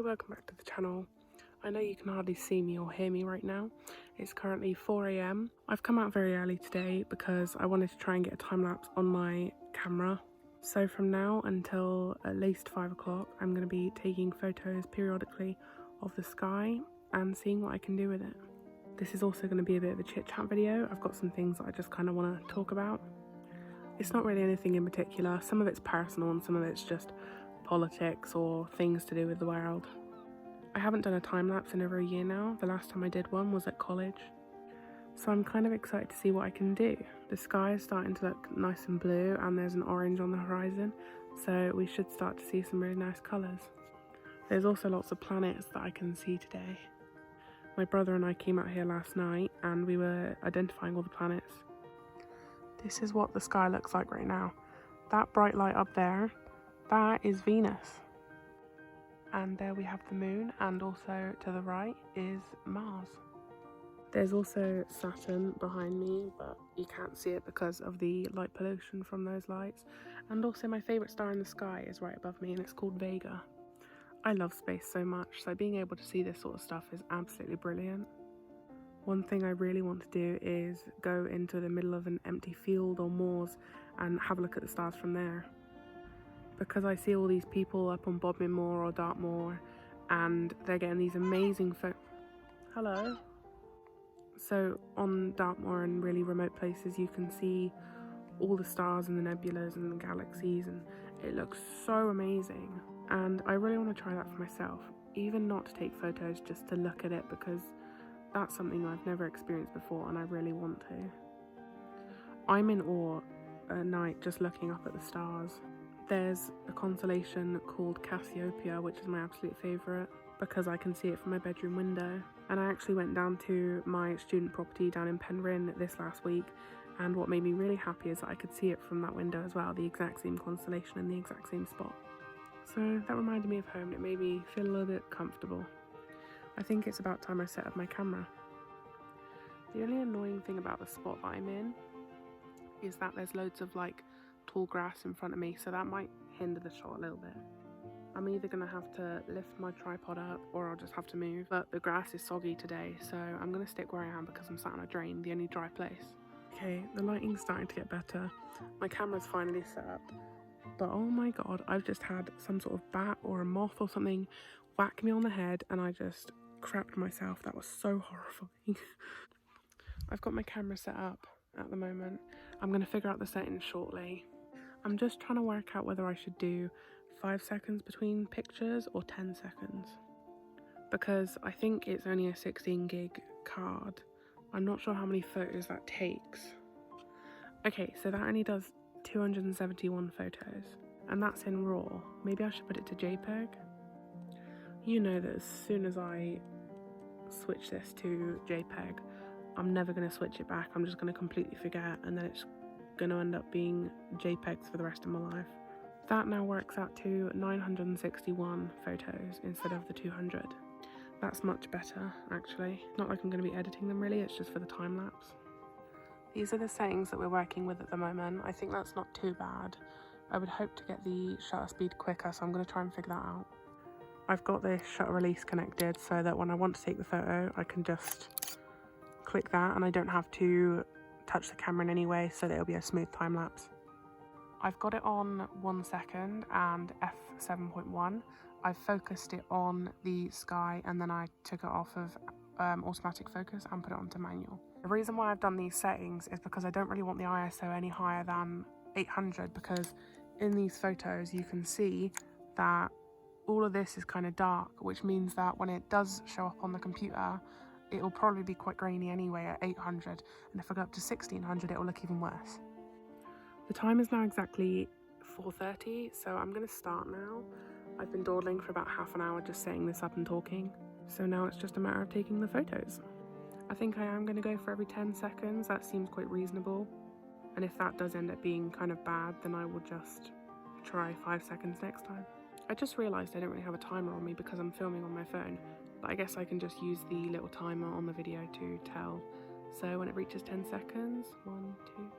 welcome back to the channel. I know you can hardly see me or hear me right now. It's currently 4 AM. I've come out very early today because I wanted to try and get a time lapse on my camera. So from now until at least 5 o'clock, I'm going to be taking photos periodically of the sky and seeing what I can do with it. This is also going to be a bit of a chit chat video. I've got some things that I just kind of want to talk about. It's not really anything in particular. Some of it's personal and some of it's just politics or things to do with the world. I haven't done a time lapse in over a year now. The last time I did one was at college. So I'm kind of excited to see what I can do. The sky is starting to look nice and blue and there's an orange on the horizon, so we should start to see some really nice colours. There's also lots of planets that I can see today. My brother and I came out here last night and we were identifying all the planets. This is what the sky looks like right now. That bright light up there, that is Venus. And there we have the moon, and also to the right is Mars. There's also Saturn behind me, but you can't see it because of the light pollution from those lights. And also my favourite star in the sky is right above me and it's called Vega. I love space so much, so being able to see this sort of stuff is absolutely brilliant. One thing I really want to do is go into the middle of an empty field or moors and have a look at the stars from there. Because I see all these people up on Bodmin Moor or Dartmoor and they're getting these amazing Hello. So on Dartmoor and really remote places you can see all the stars and the nebulas and the galaxies, and it looks so amazing. And I really want to try that for myself, even not to take photos, just to look at it, because that's something I've never experienced before and I really want to. I'm in awe at night just looking up at the stars. There's a constellation called Cassiopeia, which is my absolute favourite because I can see it from my bedroom window. And I actually went down to my student property down in Penryn this last week, and what made me really happy is that I could see it from that window as well, the exact same constellation in the exact same spot. So that reminded me of home and it made me feel a little bit comfortable. I think it's about time I set up my camera. The only annoying thing about the spot that I'm in is that there's loads of tall grass in front of me, so that might hinder the shot a little bit. I'm either going to have to lift my tripod up or I'll just have to move, but the grass is soggy today, so I'm going to stick where I am because I'm sat on a drain, the only dry place. Okay, the lighting's starting to get better. My camera's finally set up, but oh my god, I've just had some sort of bat or a moth or something whack me on the head and I just crapped myself. That was so horrifying. I've got my camera set up at the moment. I'm going to figure out the settings shortly. I'm just trying to work out whether I should do 5 seconds between pictures or 10 seconds. Because I think it's only a 16 gig card. I'm not sure how many photos that takes. Okay, so that only does 271 photos. And that's in RAW. Maybe I should put it to JPEG. You know that as soon as I switch this to JPEG, I'm never going to switch it back. I'm just going to completely forget, and then it's going to end up being JPEGs for the rest of my life. That now works out to 961 photos instead of the 200. That's much better, actually. Not like I'm going to be editing them really, it's just for the time lapse. These are the settings that we're working with at the moment. I think that's not too bad. I would hope to get the shutter speed quicker, so I'm going to try and figure that out. I've got this shutter release connected so that when I want to take the photo, I can just click that and I don't have to touch the camera in any way, so that it'll be a smooth time lapse. I've got it on 1 second and f7.1. I've focused it on the sky and then I took it off of automatic focus and put it onto manual. The reason why I've done these settings is because I don't really want the ISO any higher than 800, because in these photos you can see that all of this is kind of dark, which means that when it does show up on the computer, it will probably be quite grainy anyway at 800, and if I go up to 1600 it will look even worse. The time is now exactly 4:30, so I'm going to start now. I've been dawdling for about half an hour just setting this up and talking, so now it's just a matter of taking the photos. I think I am going to go for every 10 seconds, that seems quite reasonable, and if that does end up being kind of bad, then I will just try 5 seconds next time. I just realised I don't really have a timer on me because I'm filming on my phone, but I guess I can just use the little timer on the video to tell. So when it reaches 10 seconds, 1, 2,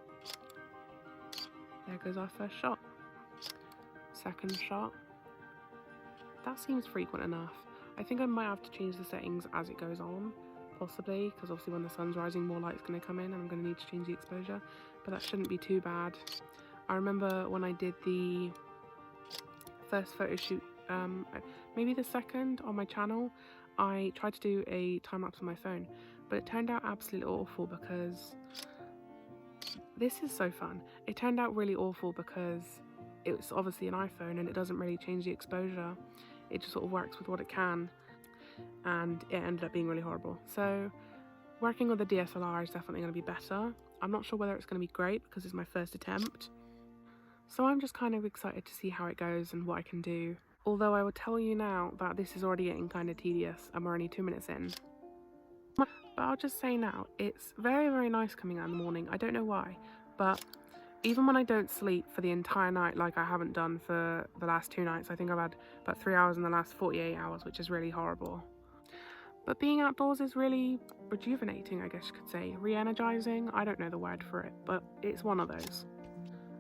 there goes our first shot. Second shot. That seems frequent enough. I think I might have to change the settings as it goes on, possibly, because obviously when the sun's rising more light's going to come in and I'm going to need to change the exposure, but that shouldn't be too bad. I remember when I did the first photo shoot, maybe the second on my channel, I tried to do a time-lapse on my phone, but it turned out absolutely awful because this is so fun. It turned out really awful because it's obviously an iPhone and it doesn't really change the exposure. It just sort of works with what it can, and it ended up being really horrible. So working with a DSLR is definitely going to be better. I'm not sure whether it's going to be great because it's my first attempt. So I'm just kind of excited to see how it goes and what I can do. Although I will tell you now that this is already getting kind of tedious and we're only 2 minutes in. But I'll just say now, it's very, very nice coming out in the morning. I don't know why, but even when I don't sleep for the entire night like I haven't done for the last 2 nights, I think I've had about 3 hours in the last 48 hours, which is really horrible. But being outdoors is really rejuvenating, I guess you could say. Re-energizing, I don't know the word for it, but it's one of those.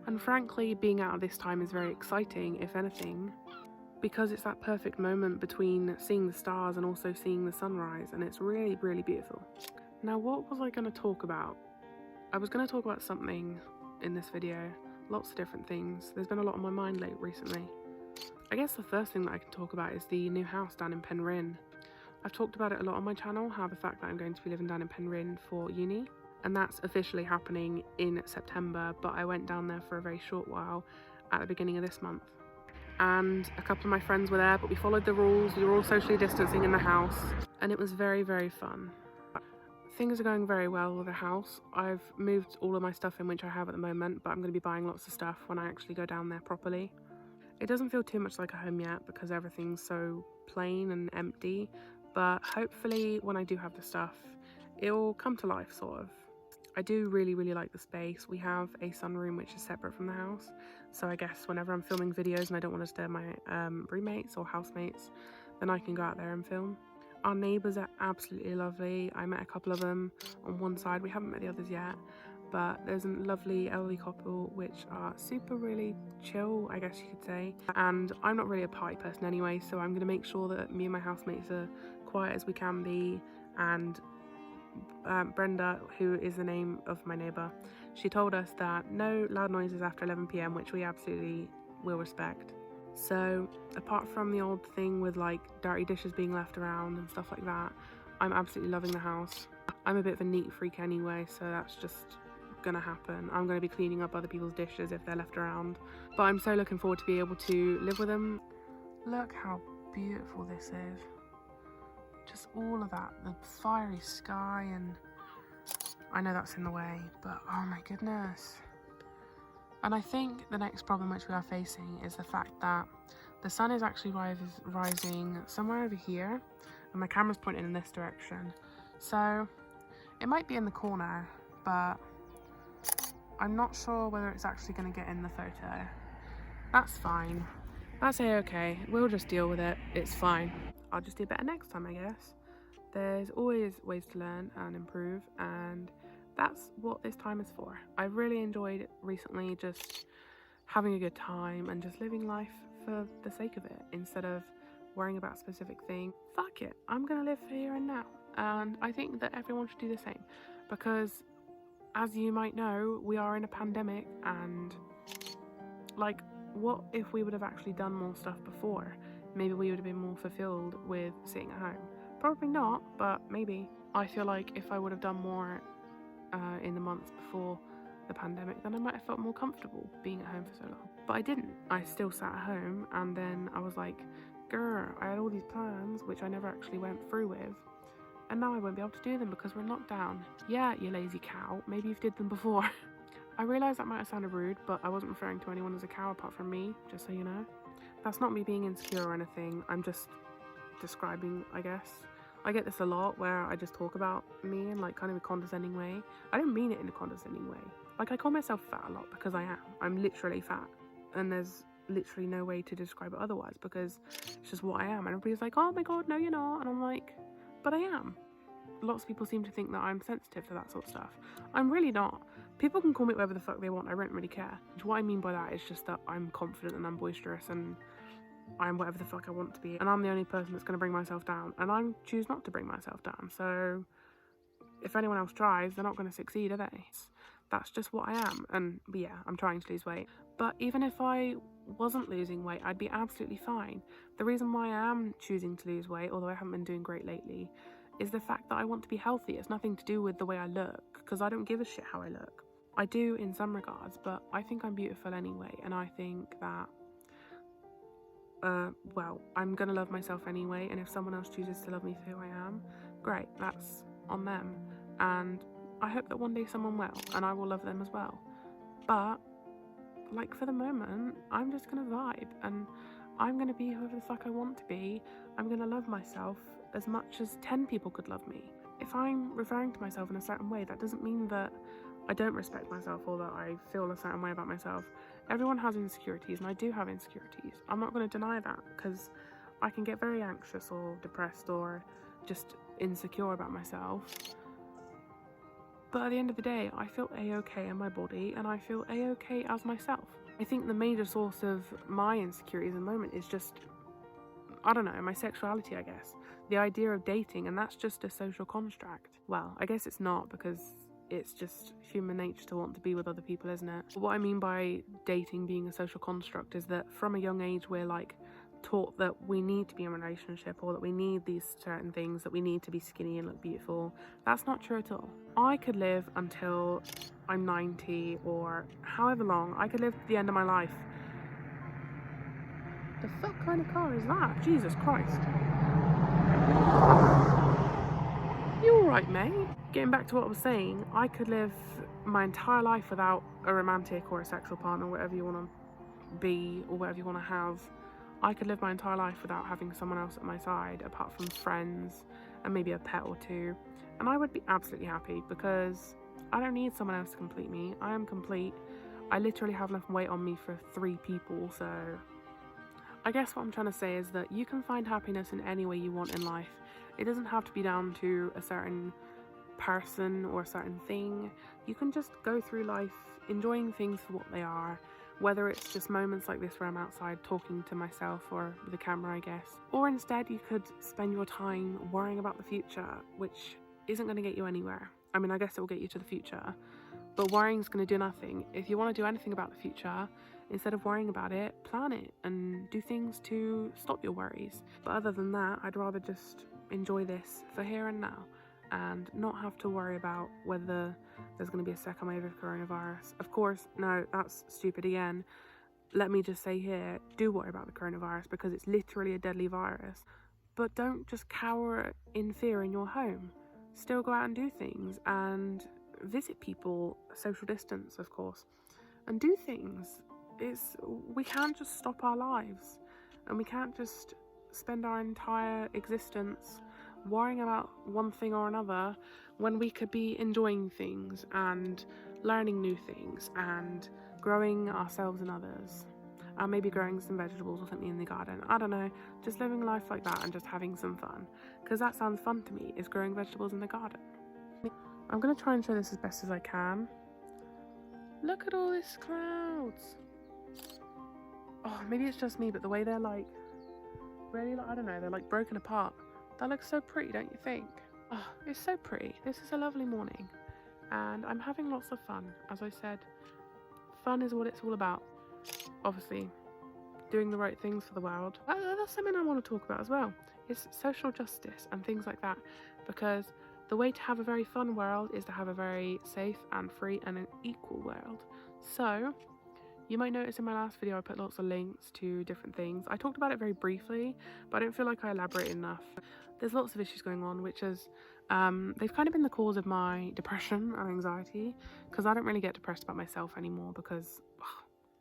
And frankly, being out at this time is very exciting, if anything, because it's that perfect moment between seeing the stars and also seeing the sunrise, and it's really, really beautiful. Now, what was I going to talk about? I was going to talk about something in this video, lots of different things. There's been a lot on my mind recently. I guess the first thing that I can talk about is the new house down in Penryn. I've talked about it a lot on my channel, how the fact that I'm going to be living down in Penryn for uni, and that's officially happening in September, but I went down there for a very short while at the beginning of this month. And a couple of my friends were there, but we followed the rules. We were all socially distancing in the house, and it was very, very fun. Things are going very well with the house. I've moved all of my stuff in, which I have at the moment, but I'm going to be buying lots of stuff when I actually go down there properly. It doesn't feel too much like a home yet because everything's so plain and empty, but hopefully when I do have the stuff, it will come to life, sort of. I do really, really like the space. We have a sunroom which is separate from the house, so I guess whenever I'm filming videos and I don't want to disturb my roommates or housemates, then I can go out there and film. Our neighbours are absolutely lovely. I met a couple of them on one side. We haven't met the others yet, but there's a lovely elderly couple which are super really chill, I guess you could say. And I'm not really a party person anyway, so I'm going to make sure that me and my housemates are quiet as we can be. And Brenda, who is the name of my neighbour, she told us that no loud noises after 11 PM, which we absolutely will respect. So apart from the old thing with like dirty dishes being left around and stuff like that, I'm absolutely loving the house. I'm a bit of a neat freak anyway, so that's just gonna happen. I'm gonna be cleaning up other people's dishes if they're left around, but I'm so looking forward to be able to live with them. Look how beautiful this is. Just all of that, the fiery sky, and I know that's in the way, but oh my goodness. And I think the next problem which we are facing is the fact that the sun is actually rising somewhere over here, and my camera's pointing in this direction. So it might be in the corner, but I'm not sure whether it's actually going to get in the photo. That's fine. That's okay. We'll just deal with it. It's fine. I'll just do better next time, I guess. There's always ways to learn and improve, and that's what this time is for. I've really enjoyed recently just having a good time and just living life for the sake of it instead of worrying about a specific thing. Fuck it, I'm gonna live here and now. And I think that everyone should do the same, because as you might know, we are in a pandemic, and like, what if we would have actually done more stuff before? Maybe we would have been more fulfilled with sitting at home. Probably not, but maybe. I feel like if I would have done more in the months before the pandemic, then I might have felt more comfortable being at home for so long. But I didn't. I still sat at home, and then I was like, grr, I had all these plans which I never actually went through with, and now I won't be able to do them because we're in lockdown. Yeah, you lazy cow, maybe you've did them before. I realise that might have sounded rude, but I wasn't referring to anyone as a cow apart from me, just so you know. That's not me being insecure or anything, I'm just describing, I guess. I get this a lot where I just talk about me in like kind of a condescending way. I don't mean it in a condescending way. Like, I call myself fat a lot because I am. I'm literally fat, and there's literally no way to describe it otherwise because it's just what I am. And everybody's like, oh my god, no you're not, and I'm like, but I am. Lots of people seem to think that I'm sensitive to that sort of stuff. I'm really not. People can call me whatever the fuck they want, I don't really care. What I mean by that is just that I'm confident and I'm boisterous, and I'm whatever the fuck I want to be, and I'm the only person that's going to bring myself down, and I choose not to bring myself down. So if anyone else tries, they're not going to succeed, are they? That's just what I am. And yeah, I'm trying to lose weight, but even if I wasn't losing weight, I'd be absolutely fine. The reason why I am choosing to lose weight, although I haven't been doing great lately, is the fact that I want to be healthy. It's nothing to do with the way I look, because I don't give a shit how I look. I do in some regards, but I think I'm beautiful anyway, and I think that well, I'm gonna love myself anyway, and if someone else chooses to love me for who I am, great, that's on them. And I hope that one day someone will, and I will love them as well. But like, for the moment, I'm just gonna vibe, and I'm gonna be whoever the fuck I want to be. I'm gonna love myself as much as 10 people could love me. If I'm referring to myself in a certain way, that doesn't mean that I don't respect myself or that I feel a certain way about myself. Everyone has insecurities, and I do have insecurities. I'm not going to deny that, because I can get very anxious or depressed or just insecure about myself. But at the end of the day, I feel a-okay in my body, and I feel a-okay as myself. I think the major source of my insecurities at the moment is just, I don't know, my sexuality, I guess. The idea of dating, and that's just a social construct. Well, I guess it's not, because it's just human nature to want to be with other people, isn't it? But what I mean by dating being a social construct is that from a young age we're like taught that we need to be in a relationship, or that we need these certain things, that we need to be skinny and look beautiful. That's not true at all. I could live until I'm 90 or however long. I could live to the end of my life. The fuck kind of car is that? Jesus Christ. You alright, mate? Getting back to what I was saying, I could live my entire life without a romantic or a sexual partner, whatever you want to be or whatever you want to have. I could live my entire life without having someone else at my side, apart from friends and maybe a pet or two, and I would be absolutely happy, because I don't need someone else to complete me. I am complete. I literally have enough weight on me for 3 people, so I guess what I'm trying to say is that you can find happiness in any way you want in life. It doesn't have to be down to a certain person or a certain thing. You can just go through life enjoying things for what they are, whether it's just moments like this where I'm outside talking to myself or with a camera, I guess. Or instead you could spend your time worrying about the future, which isn't going to get you anywhere. I mean, I guess it will get you to the future, but worrying is going to do nothing. If you want to do anything about the future, instead of worrying about it, plan it and do things to stop your worries. But other than that, I'd rather just enjoy this for here and now, and not have to worry about whether there's going to be a second wave of coronavirus. Of course, no, that's stupid again. Let me just say here, do worry about the coronavirus, because it's literally a deadly virus. But don't just cower in fear in your home. Still go out and do things, and visit people, social distance, of course, and do things. We can't just stop our lives, and we can't just spend our entire existence worrying about one thing or another when we could be enjoying things and learning new things and growing ourselves and others, and maybe growing some vegetables or something in the garden. I don't know, just living life like that and just having some fun, because that sounds fun to me, is growing vegetables in the garden. I'm going to try and show this as best as I can. Look at all these clouds. Oh, maybe it's just me, but the way they're like really, I don't know, they're like broken apart. That looks so pretty, don't you think? Oh, it's so pretty. This is a lovely morning, and I'm having lots of fun. As I said, fun is what it's all about. Obviously, doing the right things for the world. That's something I want to talk about as well. It's social justice and things like that, because the way to have a very fun world is to have a very safe and free and an equal world. So, you might notice in my last video I put lots of links to different things. I talked about it very briefly, but I don't feel like I elaborated enough. There's lots of issues going on, which is, they've kind of been the cause of my depression and anxiety, because I don't really get depressed about myself anymore, because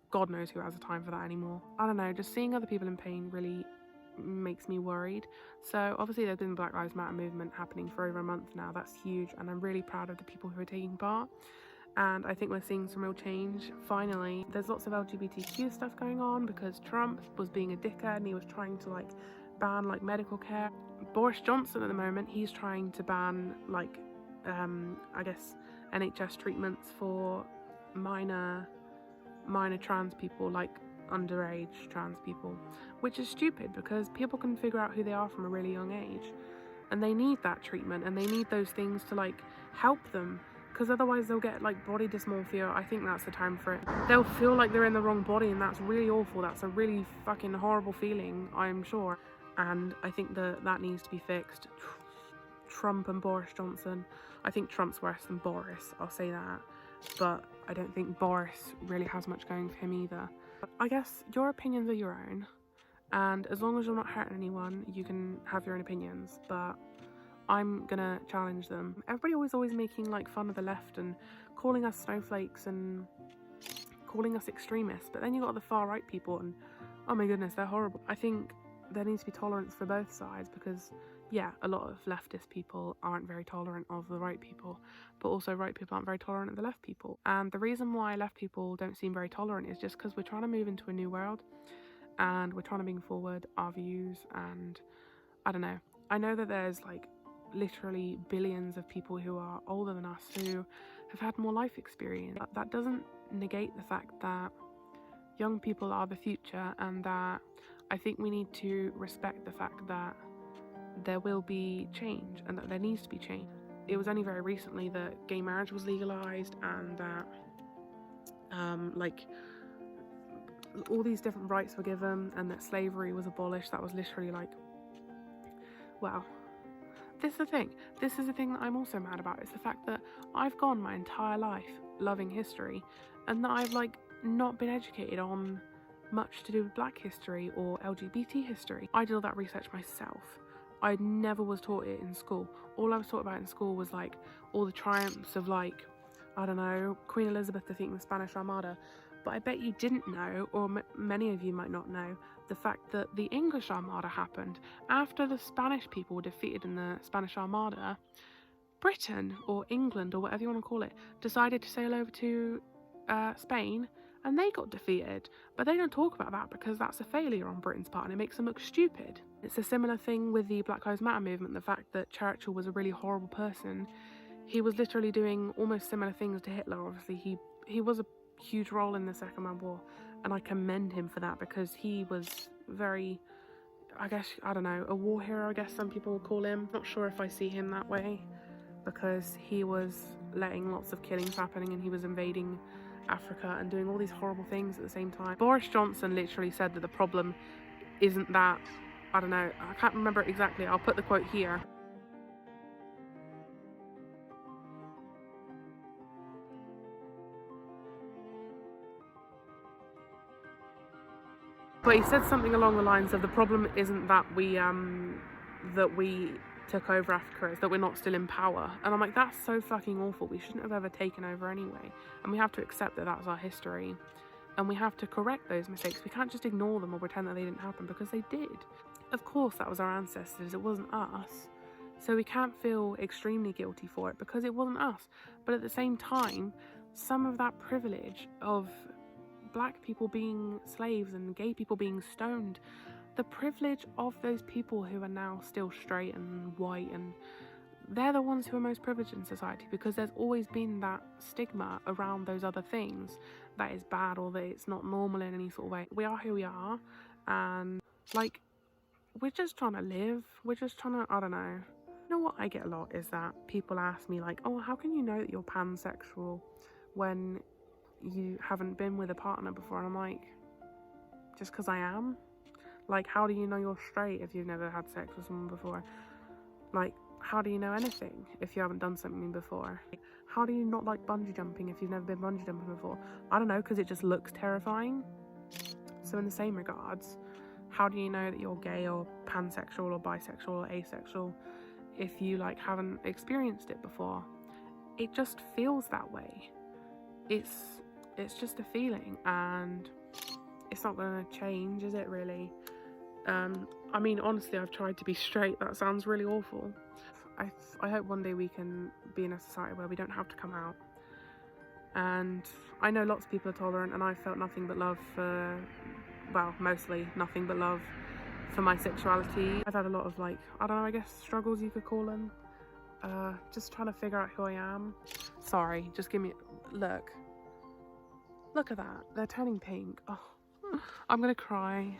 God knows who has the time for that anymore. I don't know, just seeing other people in pain really makes me worried. So obviously there's been the Black Lives Matter movement happening for over a month now. That's huge, and I'm really proud of the people who are taking part. And I think we're seeing some real change, finally. There's lots of LGBTQ stuff going on, because Trump was being a dickhead and he was trying to like ban like medical care. Boris Johnson at the moment, he's trying to ban like, I guess, NHS treatments for minor trans people, like underage trans people, which is stupid because people can figure out who they are from a really young age, and they need that treatment and they need those things to like help them, because otherwise they'll get like body dysmorphia. I think that's the term for it. They'll feel like they're in the wrong body, and that's really awful. That's a really fucking horrible feeling, I'm sure, and I think that needs to be fixed. Trump and Boris Johnson, I think Trump's worse than Boris, I'll say that, but I don't think Boris really has much going for him either. I guess your opinions are your own, and as long as you're not hurting anyone, you can have your own opinions, but I'm gonna challenge them. Everybody always making like fun of the left and calling us snowflakes and calling us extremists, but then you got the far right people and oh my goodness, they're horrible. I think there needs to be tolerance for both sides, because yeah, a lot of leftist people aren't very tolerant of the right people, but also right people aren't very tolerant of the left people. And the reason why left people don't seem very tolerant is just because we're trying to move into a new world and we're trying to bring forward our views, and I don't know. I know that there's like literally billions of people who are older than us who have had more life experience. That doesn't negate the fact that young people are the future, and that I think we need to respect the fact that there will be change and that there needs to be change. It was only very recently that gay marriage was legalized, and that like all these different rights were given, and that slavery was abolished. That was literally like, wow. This is the thing that I'm also mad about, is the fact that I've gone my entire life loving history, and that I've like not been educated on much to do with Black history or LGBT history. I did all that research myself. I never was taught it in school. All I was taught about in school was like all the triumphs of like, I don't know, Queen Elizabeth defeating the Spanish Armada. But I bet you didn't know, or many of you might not know, the fact that the English Armada happened after the Spanish people were defeated in the Spanish Armada. Britain, or England, or whatever you want to call it, decided to sail over to Spain, and they got defeated. But they don't talk about that because that's a failure on Britain's part and it makes them look stupid. It's a similar thing with the Black Lives Matter movement, the fact that Churchill was a really horrible person. He was literally doing almost similar things to Hitler. Obviously he was a huge role in the Second World War, and I commend him for that, because he was very, I guess, I don't know, a war hero, I guess some people would call him. Not sure if I see him that way, because he was letting lots of killings happening and he was invading Africa and doing all these horrible things at the same time. Boris Johnson literally said that the problem isn't that, I don't know, I can't remember it exactly, I'll put the quote here. But he said something along the lines of, the problem isn't that we took over Africa, it's that we're not still in power. And I'm like, that's so fucking awful. We shouldn't have ever taken over anyway. And we have to accept that that's our history. And we have to correct those mistakes. We can't just ignore them or pretend that they didn't happen, because they did. Of course, that was our ancestors, it wasn't us. So we can't feel extremely guilty for it because it wasn't us. But at the same time, some of that privilege of Black people being slaves and gay people being stoned, the privilege of those people who are now still straight and white, and they're the ones who are most privileged in society, because there's always been that stigma around those other things that is bad or that it's not normal in any sort of way. We are who we are, and like, we're just trying to live, we're just trying to, I don't know. You know what I get a lot is that people ask me like, oh, how can you know that you're pansexual when you haven't been with a partner before? And I'm like, just because I am? Like, how do you know you're straight if you've never had sex with someone before? Like, how do you know anything if you haven't done something before? How do you not like bungee jumping if you've never been bungee jumping before? I don't know, because it just looks terrifying. So in the same regards, how do you know that you're gay or pansexual or bisexual or asexual if you like haven't experienced it before? It just feels that way. It's just a feeling, and it's not going to change, is it really? I mean, honestly, I've tried to be straight. That sounds really awful. I hope one day we can be in a society where we don't have to come out. And I know lots of people are tolerant, and I've felt nothing but love for, well, mostly nothing but love for my sexuality. I've had a lot of, like, I don't know, I guess struggles you could call them. Just trying to figure out who I am. Sorry, just give me, look at that. They're turning pink. Oh, I'm gonna cry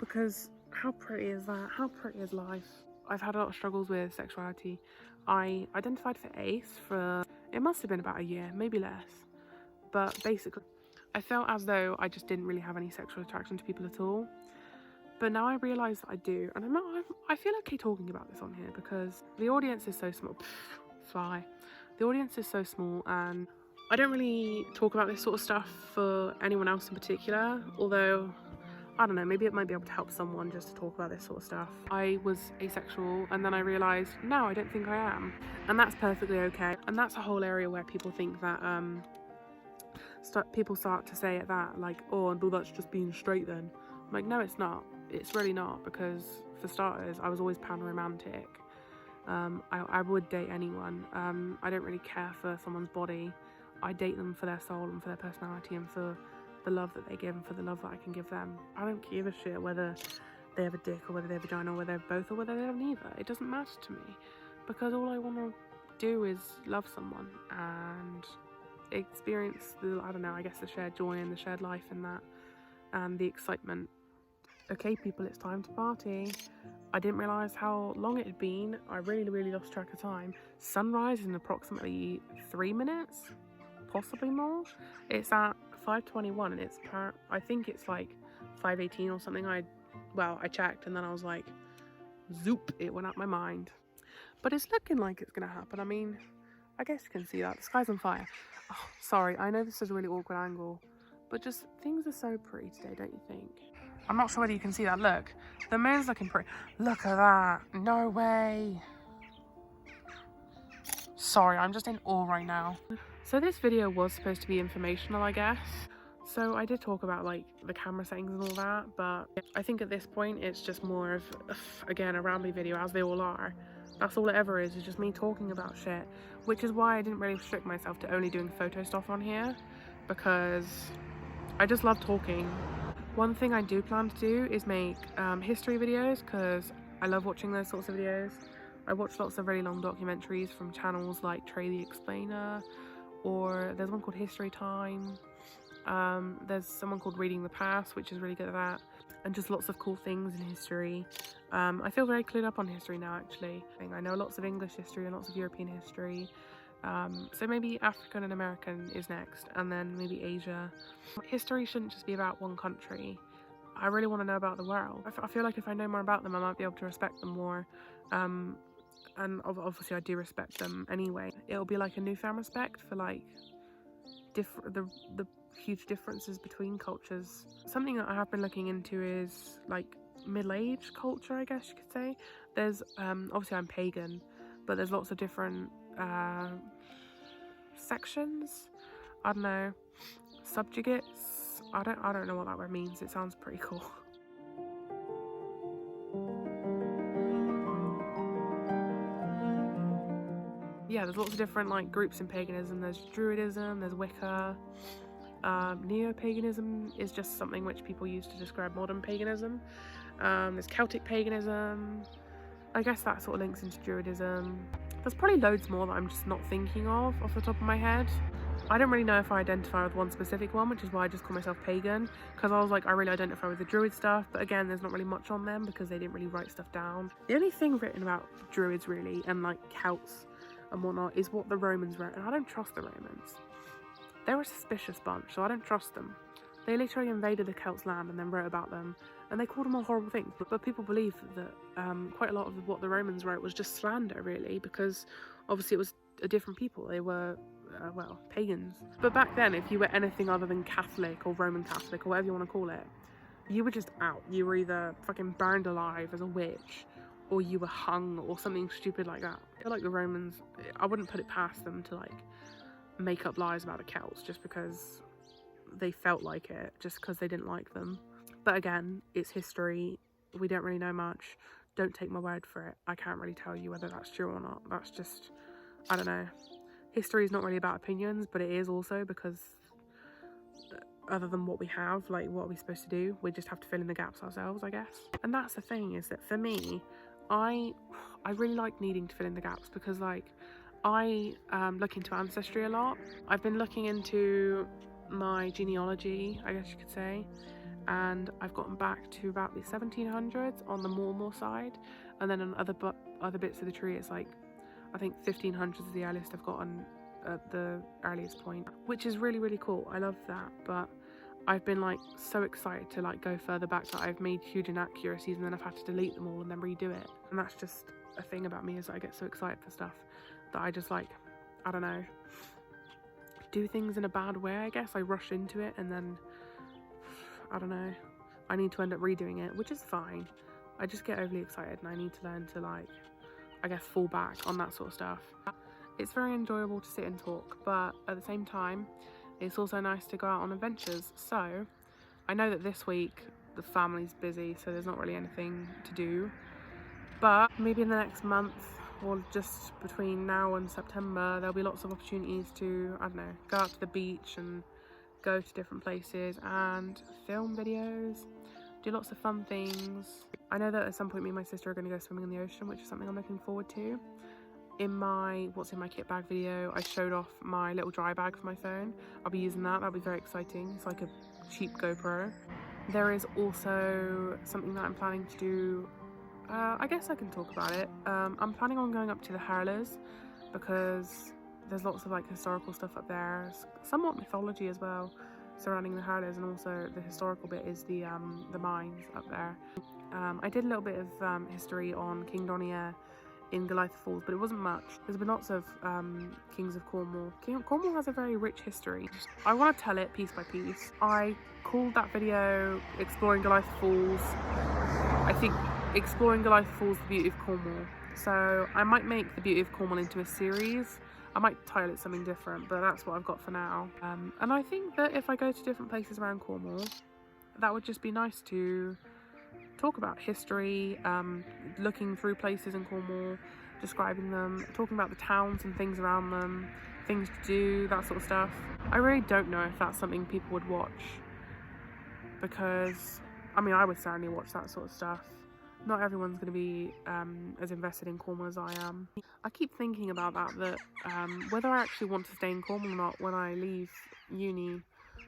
because how pretty is that? How pretty is life? I've had a lot of struggles with sexuality. I identified for ace for, it must have been about a year, maybe less. But basically, I felt as though I just didn't really have any sexual attraction to people at all. But now I realise that I do, and I feel okay talking about this on here because the audience is so small. Fly. The audience is so small, and I don't really talk about this sort of stuff for anyone else in particular, although I don't know, maybe it might be able to help someone just to talk about this sort of stuff. I was asexual, and then I realised, no, I don't think I am, and that's perfectly okay. And that's a whole area where people think that people start to say it that, like, oh, and that's just being straight then. I'm like, no, it's not. It's really not, because for starters, I was always pan-romantic. I would date anyone. I don't really care for someone's body. I date them for their soul and for their personality and for the love that they give and for the love that I can give them. I don't give a shit whether they have a dick or whether they have a vagina or whether they have both or whether they have neither. It doesn't matter to me, because all I want to do is love someone and experience the, I don't know, I guess the shared joy and the shared life in that, and the excitement. Okay, people, it's time to party. I didn't realise how long it had been. I really lost track of time. Sunrise in approximately 3 minutes, possibly more. It's at 5:21 and it's I think it's like 5:18 or something. I checked and then I was like, zoop, it went out my mind. But it's looking like it's gonna happen. I mean, I guess you can see that. The sky's on fire. Oh, sorry, I know this is a really awkward angle, but just things are so pretty today, don't you think? I'm not sure whether you can see that. Look, the moon's looking pretty. Look at that. No way. Sorry, I'm just in awe right now. So this video was supposed to be informational, I guess. So I did talk about like the camera settings and all that, but I think at this point it's just more of, again, a rambly video, as they all are. That's all it ever is just me talking about shit, which is why I didn't really restrict myself to only doing photo stuff on here, because I just love talking. One thing I do plan to do is make history videos, because I love watching those sorts of videos. I watch lots of really long documentaries from channels like Trey the Explainer, or there's one called History Time. There's someone called Reading the Past, which is really good at that, and just lots of cool things in history. I feel very clued up on history now, actually. I know lots of English history and lots of European history. So maybe African and American is next, and then maybe Asia. History shouldn't just be about one country. I really want to know about the world. I feel like if I know more about them, I might be able to respect them more. And obviously I do respect them anyway. It'll be like a newfound respect for like the huge differences between cultures. Something that I have been looking into is like middle-age culture, I guess you could say. There's obviously I'm pagan, but there's lots of different sections. I don't know, subjugates. I don't know what that word means. It sounds pretty cool. Yeah, there's lots of different like groups in paganism. There's Druidism, there's Wicca. Neo-paganism is just something which people use to describe modern paganism. There's Celtic paganism. I guess that sort of links into Druidism. There's probably loads more that I'm just not thinking of off the top of my head. I don't really know if I identify with one specific one, which is why I just call myself pagan, because I was like, I really identify with the Druid stuff, but again, there's not really much on them because they didn't really write stuff down. The only thing written about Druids really, and like Celts and whatnot, is what the Romans wrote, and I don't trust the Romans. They're a suspicious bunch, so I don't trust them. They literally invaded the Celts' land and then wrote about them, and they called them all horrible things. But people believe that quite a lot of what the Romans wrote was just slander, really, because obviously it was a different people. They were, well, pagans. But back then, if you were anything other than Catholic or Roman Catholic or whatever you want to call it, you were just out. You were either fucking burned alive as a witch, or you were hung or something stupid like that. I feel like the Romans, I wouldn't put it past them to like make up lies about the Celts just because they felt like it, just because they didn't like them. But again, it's history. We don't really know much. Don't take my word for it. I can't really tell you whether that's true or not. That's just, I don't know. History is not really about opinions, but it is also, because other than what we have, like what are we supposed to do? We just have to fill in the gaps ourselves, I guess. And that's the thing, is that for me, I really like needing to fill in the gaps, because like I look into ancestry a lot. I've been looking into my genealogy, I guess you could say, and I've gotten back to about the 1700s on the more side, and then on other bits of the tree it's like, I think 1500s is the earliest I've gotten at the earliest point, which is really cool. I love that, but I've been like so excited to like go further back that I've made huge inaccuracies and then I've had to delete them all and then redo it. And that's just a thing about me, is that I get so excited for stuff that I just like, I don't know, do things in a bad way, I guess. I rush into it and then, I don't know, I need to end up redoing it, which is fine. I just get overly excited and I need to learn to like, I guess, fall back on that sort of stuff. It's very enjoyable to sit and talk, but at the same time, it's also nice to go out on adventures. So I know that this week the family's busy, so there's not really anything to do, but maybe in the next month or just between now and September there'll be lots of opportunities to, I don't know, go out to the beach and go to different places and film videos, do lots of fun things. I know that at some point me and my sister are going to go swimming in the ocean, which is something I'm looking forward to. In my what's in my kit bag video, I showed off my little dry bag for my phone. I'll be using that. That'll be very exciting. It's like a cheap GoPro. There is also something that I'm planning to do. I guess I can talk about it. I'm planning on going up to the Hurlers because there's lots of like historical stuff up there, somewhat mythology as well surrounding the Hurlers, and also the historical bit is the mines up there. I did a little bit of history on King Donier in Goliath Falls, but it wasn't much. There's been lots of kings of Cornwall. Cornwall has a very rich history. I want to tell it piece by piece. I called that video Exploring Goliath Falls. I think Exploring Goliath Falls, the Beauty of Cornwall. So I might make the Beauty of Cornwall into a series. I might title it something different, but that's what I've got for now. And I think that if I go to different places around Cornwall, that would just be nice to talk about history, looking through places in Cornwall, describing them, talking about the towns and things around them, things to do, that sort of stuff. I really don't know if that's something people would watch, because, I mean, I would certainly watch that sort of stuff. Not everyone's going to be as invested in Cornwall as I am. I keep thinking about that whether I actually want to stay in Cornwall or not when I leave uni,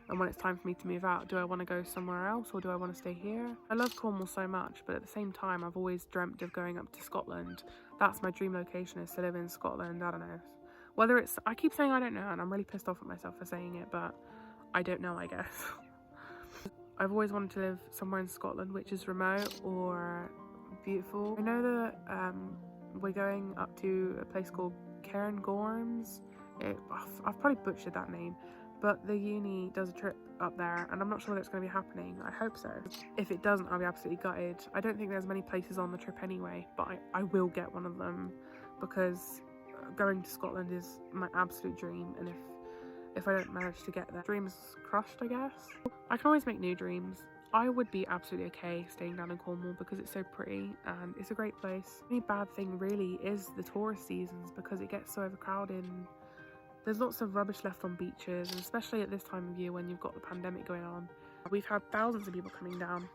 and when it's time for me to move out. Do I want to go somewhere else or do I want to stay here? I love Cornwall so much, but at the same time I've always dreamt of going up to Scotland. That's my dream location, is to live in Scotland. I don't know whether it's, I keep saying I don't know, and I'm really pissed off at myself for saying it, but I don't know, I guess. I've always wanted to live somewhere in Scotland which is remote or beautiful. I know that we're going up to a place called Cairngorms. I've probably butchered that name, but the uni does a trip up there and I'm not sure whether it's going to be happening. I hope so. If it doesn't, I'll be absolutely gutted. I don't think there's many places on the trip anyway, but I will get one of them, because going to Scotland is my absolute dream, and if I don't manage to get there, dream is crushed, I guess. I can always make new dreams. I would be absolutely okay staying down in Cornwall because it's so pretty and it's a great place. The only bad thing really is the tourist seasons, because it gets so overcrowded and there's lots of rubbish left on beaches, and especially at this time of year when you've got the pandemic going on. We've had thousands of people coming down,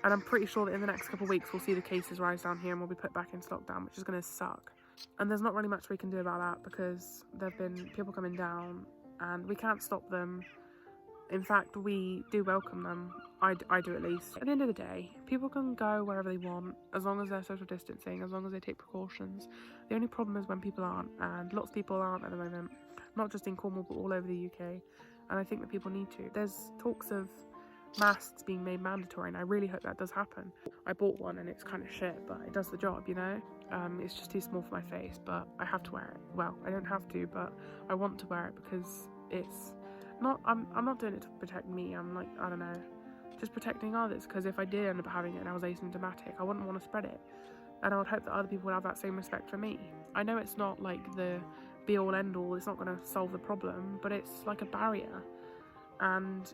and I'm pretty sure that in the next couple of weeks we'll see the cases rise down here and we'll be put back into lockdown, which is going to suck. And there's not really much we can do about that, because there have been people coming down and we can't stop them. In fact, we do welcome them. I do, at least. At the end of the day, people can go wherever they want as long as they're social distancing, as long as they take precautions. The only problem is when people aren't, and lots of people aren't at the moment, not just in Cornwall but all over the UK, and I think that people need to. There's talks of masks being made mandatory, and I really hope that does happen. I bought one and it's kind of shit, but it does the job, you know? It's just too small for my face, but I have to wear it. Well, I don't have to, but I want to wear it because it's not, I'm not doing it to protect me. I'm like, I don't know, just protecting others, because if I did end up having it and I was asymptomatic, I wouldn't want to spread it, and I would hope that other people would have that same respect for me. I know it's not like the be all end all, it's not going to solve the problem, but it's like a barrier, and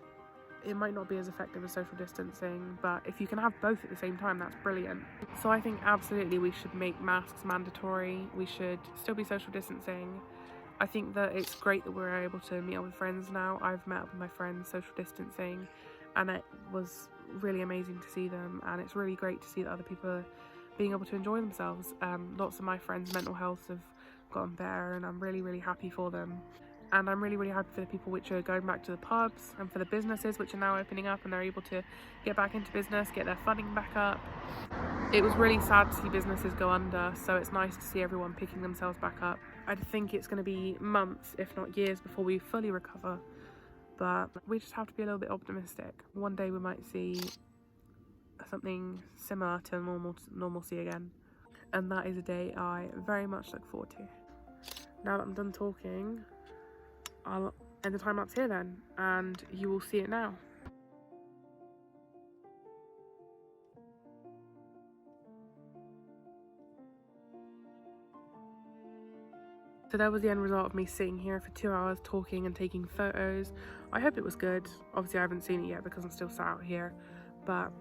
it might not be as effective as social distancing, but if you can have both at the same time, that's brilliant. So I think absolutely we should make masks mandatory. We should still be social distancing. I think that it's great that we're able to meet up with friends now. I've met up with my friends social distancing, and it was really amazing to see them, and it's really great to see that other people are being able to enjoy themselves. Lots of my friends' mental health have gotten better, and I'm really, really happy for them. And I'm really happy for the people which are going back to the pubs, and for the businesses which are now opening up and they're able to get back into business, get their funding back up. It was really sad to see businesses go under, so it's nice to see everyone picking themselves back up. I think it's going to be months, if not years, before we fully recover, but we just have to be a little bit optimistic. One day we might see something similar to normalcy again, and that is a day I very much look forward to. Now that I'm done talking, I'll end the time lapse here then, and you will see it now. So that was the end result of me sitting here for 2 hours talking and taking photos. I hope it was good. Obviously I haven't seen it yet because I'm still sat out here, but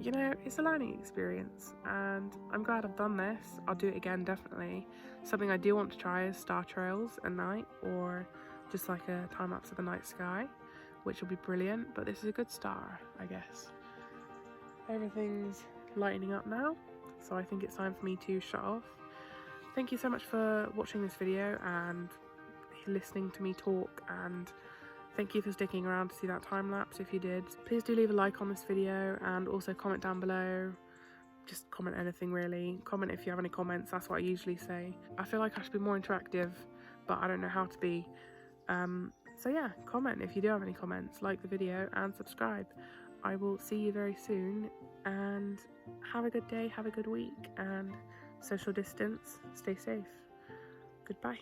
you know, it's a learning experience and I'm glad I've done this. I'll do it again, definitely. Something I do want to try is star trails at night, or just like a time lapse of the night sky, which will be brilliant, but this is a good start, I guess. Everything's lightening up now, so I think it's time for me to shut off. Thank you so much for watching this video and listening to me talk, and thank you for sticking around to see that time lapse if you did. Please do leave a like on this video and also comment down below. Just comment anything really. Comment if you have any comments, that's what I usually say. I feel like I should be more interactive, but I don't know how to be. So yeah, comment if you do have any comments, like the video and subscribe. I will see you very soon, and have a good day, have a good week, and social distance, stay safe. Goodbye.